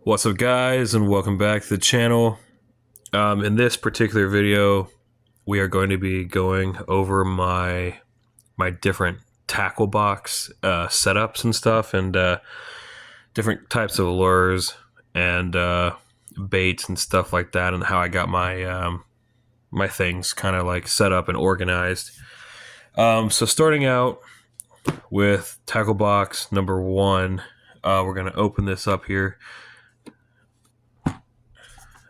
What's up, guys, and welcome back to the channel. In this particular video, we are going to be going over my different tackle box setups and stuff, and different types of lures and baits and stuff like that, and how I got my my things kind of like set up and organized. So starting out with tackle box number one, we're going to open this up here.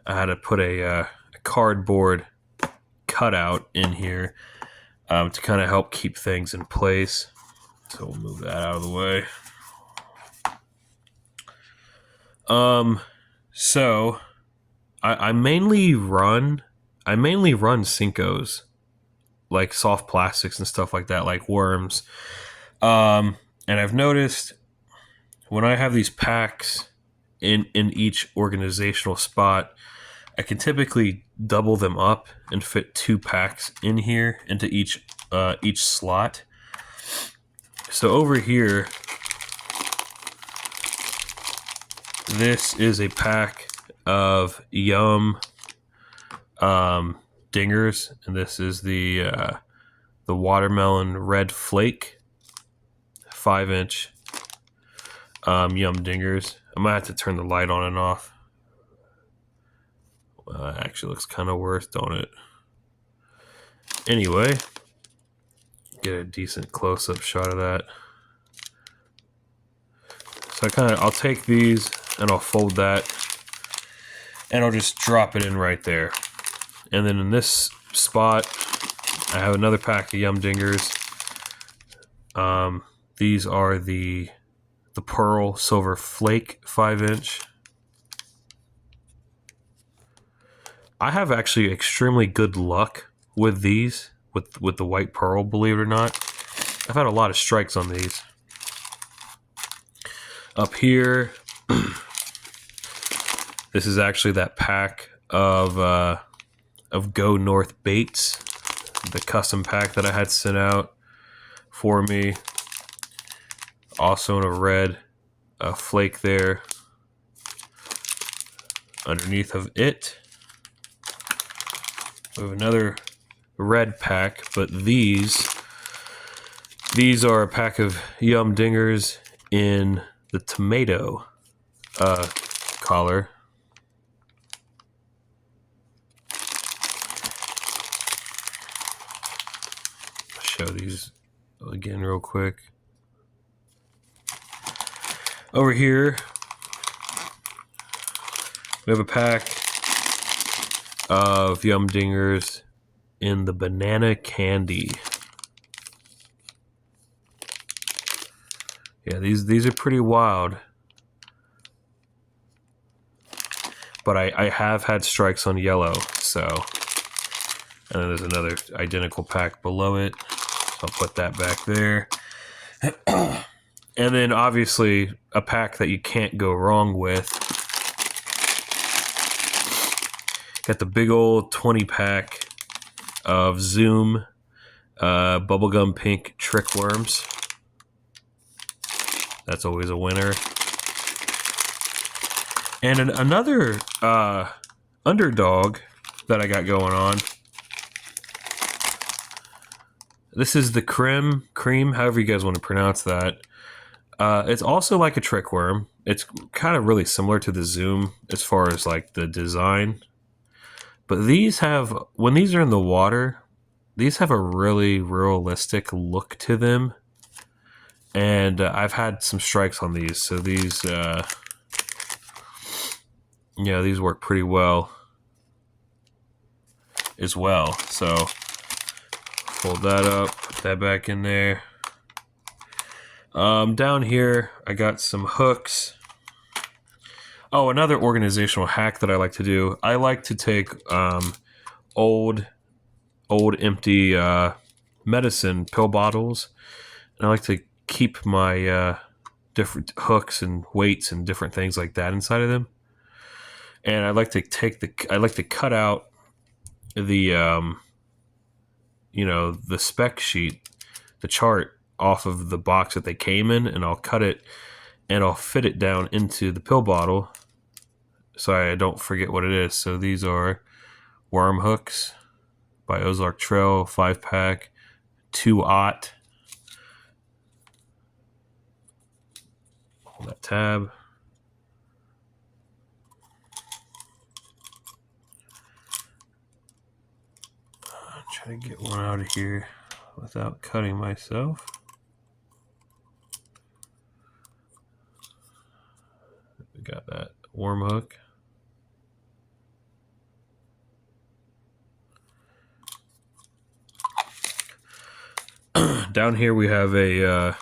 I had to put a cardboard cutout in here to kind of help keep things in place. So we'll move that out of the way. So I mainly run Senkos, like soft plastics and stuff like that, like worms. And I've noticed when I have these packs in each organizational spot, I can typically double them up and fit 2 packs in here into each slot. So over here, this is a pack of Yum dingers, and this is the watermelon red flake 5-inch Yum dingers. I might have to turn the light on and off. It actually looks kind of worse, don't it? Anyway, get a decent close-up shot of that. So I'll take these and I'll fold that, and I'll just drop it in right there. And then in this spot, I have another pack of Yum dingers. These are the Pearl Silver Flake 5-inch. I have actually extremely good luck with these, with the white pearl, believe it or not. I've had a lot of strikes on these. Up here, this is actually that pack of Go North baits, the custom pack that I had sent out for me. Also in a red flake there underneath of it. We have another red pack, but these are a pack of Yum dingers in the tomato collar. I'll show these again real quick. Over here, we have a pack of Yum dingers in the banana candy. Yeah, these are pretty wild. But I have had strikes on yellow, so. And then there's another identical pack below it. So I'll put that back there. And then obviously a pack that you can't go wrong with. Got the big old 20 pack of Zoom bubblegum pink trick worms. That's always a winner. And another underdog that I got going on. This is the cream, however you guys want to pronounce that. It's also like a trick worm. It's kind of really similar to the Zoom as far as like the design. But these have, when these are in the water, these have a really realistic look to them. And I've had some strikes on these. So these, these work pretty well as well. So fold that up, put that back in there. Down here, I got some hooks. Oh, another organizational hack that I like to do. I like to take old empty medicine pill bottles, and I like to keep my different hooks and weights and different things like that inside of them. And I like to cut out the the spec sheet, the chart off of the box that they came in, and I'll cut it and I'll fit it down into the pill bottle, so I don't forget what it is. So these are worm hooks by Ozark Trail, 5-pack, 2-aught. Hold that tab. Try to get one out of here without cutting myself. We got that worm hook. Down here we have a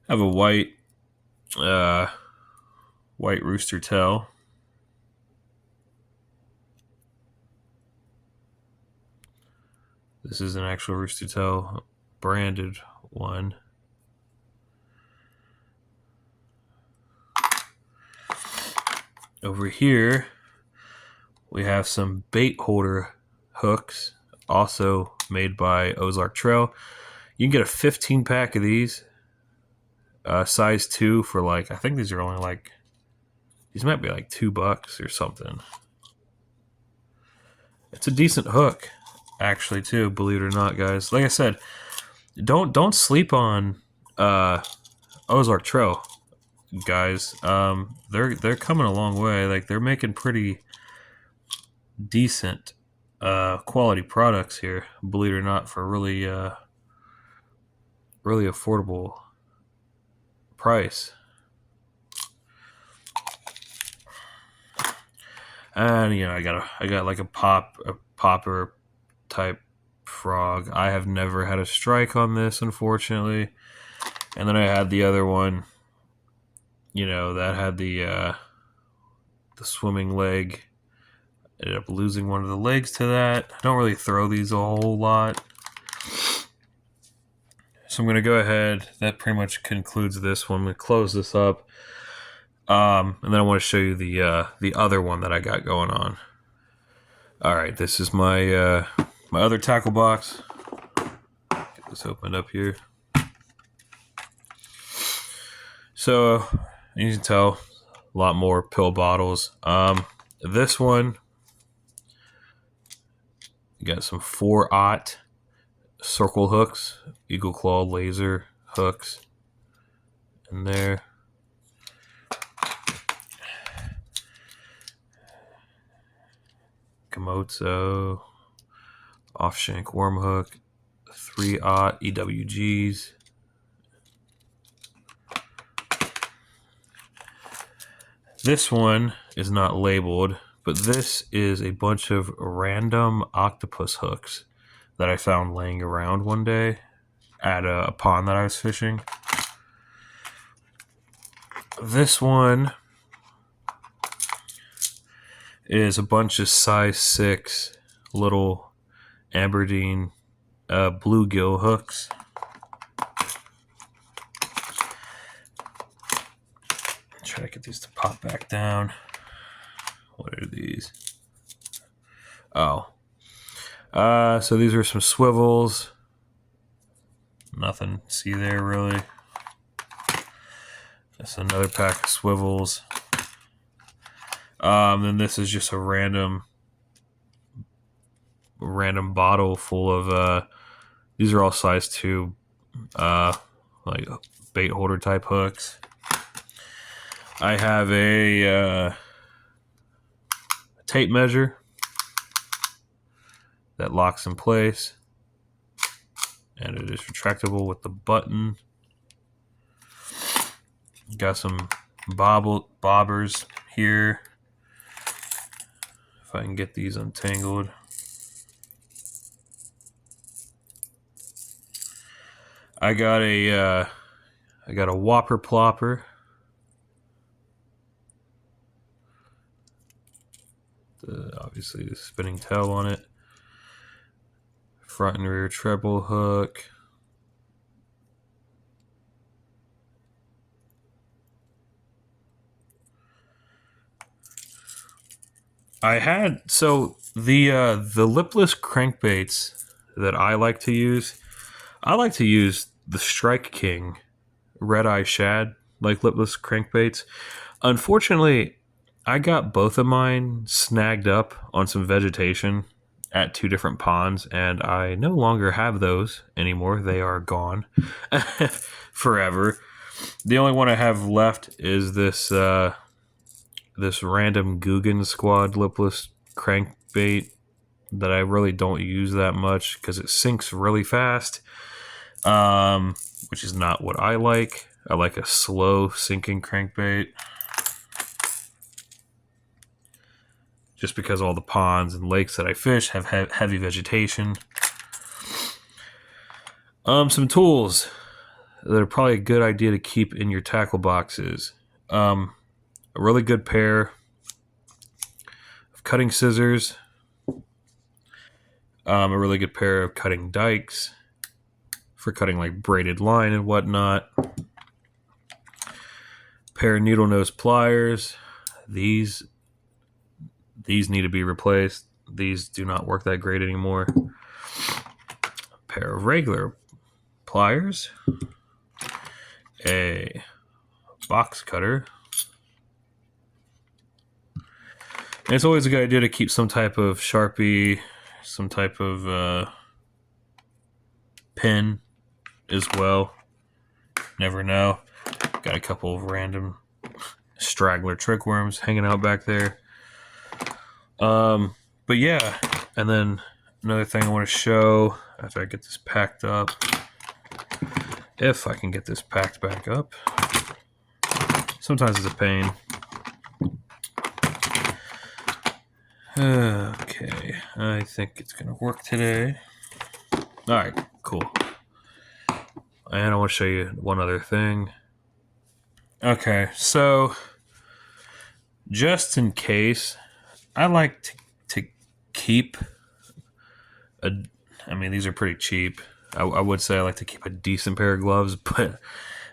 white rooster tail. This is an actual rooster tail branded one. Over here we have some bait holder hooks, also made by Ozark Trail. You can get a 15-pack of these, size 2 for like, I think these are only like, these might be like $2 or something. It's a decent hook, actually, too, believe it or not, guys. Like I said, don't sleep on Ozark Trail, guys. They're coming a long way. Like, they're making pretty decent quality products here, believe it or not, for really really affordable price. And you know, I got like a popper type frog. I have never had a strike on this, unfortunately. And then I had the other one, you know, that had the swimming leg. Ended up losing one of the legs to that. I don't really throw these a whole lot. So I'm going to go ahead. That pretty much concludes this one. I'm going to close this up. And then I want to show you the other one that I got going on. All right, this is my my other tackle box. Get this opened up here. So you can tell a lot more pill bottles. This one, you got some 4-aught circle hooks, Eagle Claw laser hooks in there. Komatsu off-shank worm hook, 3-aught EWGs. This one is not labeled, but this is a bunch of random octopus hooks that I found laying around one day at a pond that I was fishing. This one is a bunch of size 6 little Aberdeen bluegill hooks. Try to get these to pop back down. What are these? Oh. So these are some swivels. Nothing to see there really. That's another pack of swivels. Then this is just a random bottle full of these are all size 2 like bait holder type hooks. I have a tape measure that locks in place, and it is retractable with the button. Got some bobbers here. If I can get these untangled. I got a whopper plopper. Obviously the spinning tail on it. Front and rear treble hook. I had the lipless crankbaits that I like to use the Strike King Red Eye Shad like lipless crankbaits. Unfortunately, I got both of mine snagged up on some vegetation at 2 different ponds, and I no longer have those anymore. They are gone forever. The only one I have left is this random Guggen Squad lipless crankbait that I really don't use that much because it sinks really fast, which is not what I like. I like a slow sinking crankbait. Just because all the ponds and lakes that I fish have heavy vegetation. Some tools that are probably a good idea to keep in your tackle boxes. A really good pair of cutting scissors. A really good pair of cutting dikes for cutting like braided line and whatnot. Pair of needle nose pliers. These need to be replaced. These do not work that great anymore. A pair of regular pliers. A box cutter. And it's always a good idea to keep some type of Sharpie, some type of pin as well. Never know. Got a couple of random straggler trickworms hanging out back there. But yeah, and then another thing I want to show after I get this packed up, if I can get this packed back up. Sometimes it's a pain. Okay, I think it's gonna work today. Alright, cool. And I want to show you one other thing. Okay, so just in case, I like to keep I mean, these are pretty cheap. I would say I like to keep a decent pair of gloves, but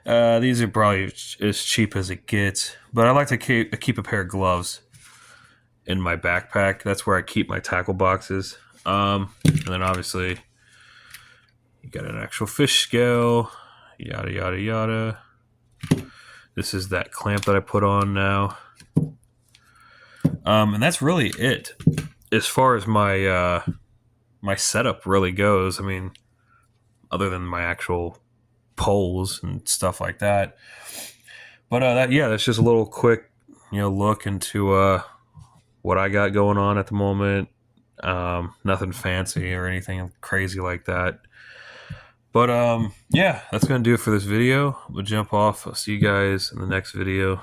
these are probably as cheap as it gets. But I like to keep a pair of gloves in my backpack. That's where I keep my tackle boxes. And then obviously you got an actual fish scale, yada, yada, yada. This is that clamp that I put on now. And that's really it. As far as my my setup really goes, I mean, other than my actual poles and stuff like that. But that's just a little quick, look into what I got going on at the moment. Nothing fancy or anything crazy like that. But that's gonna do it for this video. We'll jump off. I'll see you guys in the next video.